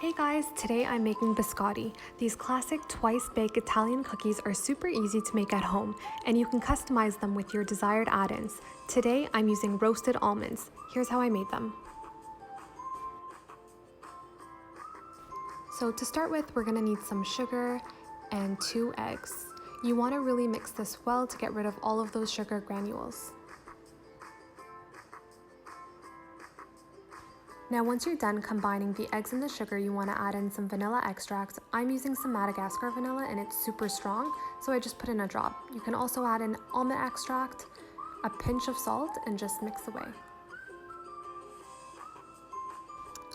Hey guys, today I'm making biscotti. These classic twice-baked Italian cookies are super easy to make at home, and you can customize them with your desired add-ins. Today I'm using roasted almonds. Here's how I made them. So to start with, we're gonna need some sugar and 2 eggs. You wanna really mix this well to get rid of all of those sugar granules. Now once you're done combining the eggs and the sugar, you want to add in some vanilla extract. I'm using some Madagascar vanilla and it's super strong, so I just put in a drop. You can also add in almond extract, a pinch of salt, and just mix away.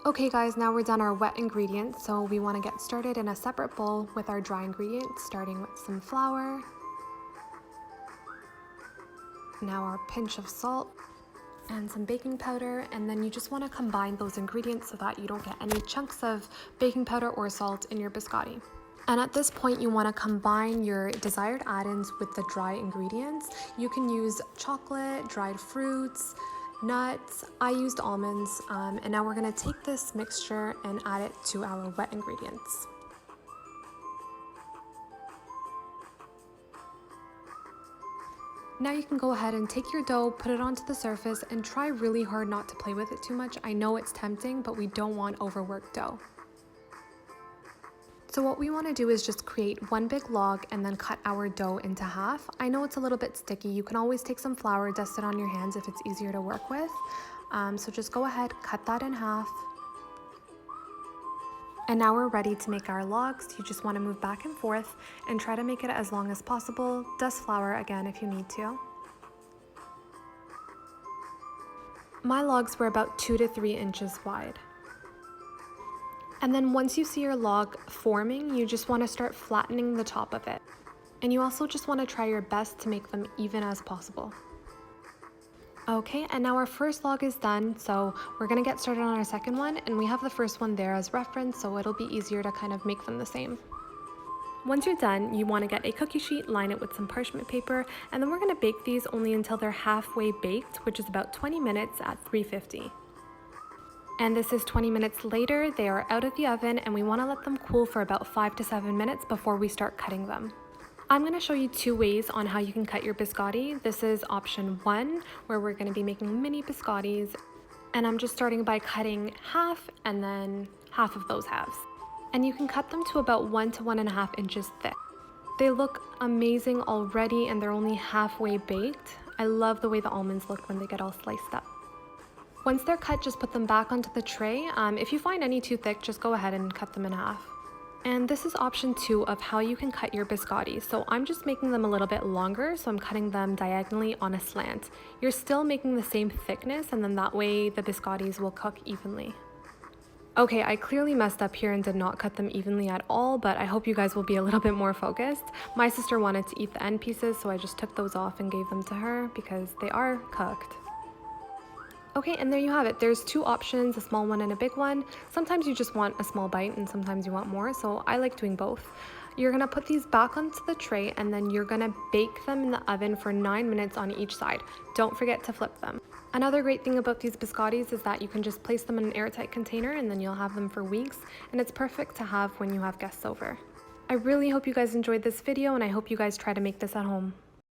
Okay guys, now we're done our wet ingredients, so we want to get started in a separate bowl with our dry ingredients, starting with some flour. Now our pinch of salt and some baking powder, and then you just want to combine those ingredients so that you don't get any chunks of baking powder or salt in your biscotti. And at this point you want to combine your desired add-ins with the dry ingredients. You can use chocolate, dried fruits, nuts. I used almonds, and now we're going to take this mixture and add it to our wet ingredients. Now you can go ahead and take your dough, put it onto the surface, and try really hard not to play with it too much. I know it's tempting, but we don't want overworked dough. So what we want to do is just create one big log and then cut our dough into half. I know it's a little bit sticky. You can always take some flour, dust it on your hands if it's easier to work with. So just go ahead, cut that in half. And now we're ready to make our logs. You just want to move back and forth and try to make it as long as possible. Dust flour again if you need to. My logs were about 2 to 3 inches wide. And then once you see your log forming, you just want to start flattening the top of it. And you also just want to try your best to make them even as possible. Okay, and now our first log is done, so we're gonna get started on our second one, and we have the first one there as reference, so it'll be easier to kind of make them the same. Once you're done, you wanna get a cookie sheet, line it with some parchment paper, and then we're gonna bake these only until they're halfway baked, which is about 20 minutes at 350. And this is 20 minutes later. They are out of the oven, and we wanna let them cool for about 5 to 7 minutes before we start cutting them. I'm going to show you 2 ways on how you can cut your biscotti. This is option 1, where we're going to be making mini biscottis, and I'm just starting by cutting half and then half of those halves. And you can cut them to about 1 to 1.5 inches thick. They look amazing already, and they're only halfway baked. I love the way the almonds look when they get all sliced up. Once they're cut, just put them back onto the tray. If you find any too thick, just go ahead and cut them in half. And this is option 2 of how you can cut your biscotti. So I'm just making them a little bit longer, so I'm cutting them diagonally on a slant. You're still making the same thickness, and then that way the biscottis will cook evenly. Okay, I clearly messed up here and did not cut them evenly at all, but I hope you guys will be a little bit more focused. My sister wanted to eat the end pieces, so I just took those off and gave them to her because they are cooked. Okay, and there you have it. There's 2 options, a small one and a big one. Sometimes you just want a small bite and sometimes you want more, so I like doing both. You're gonna put these back onto the tray, and then you're gonna bake them in the oven for 9 minutes on each side. Don't forget to flip them. Another great thing about these biscottis is that you can just place them in an airtight container and then you'll have them for weeks, and it's perfect to have when you have guests over. I really hope you guys enjoyed this video, and I hope you guys try to make this at home.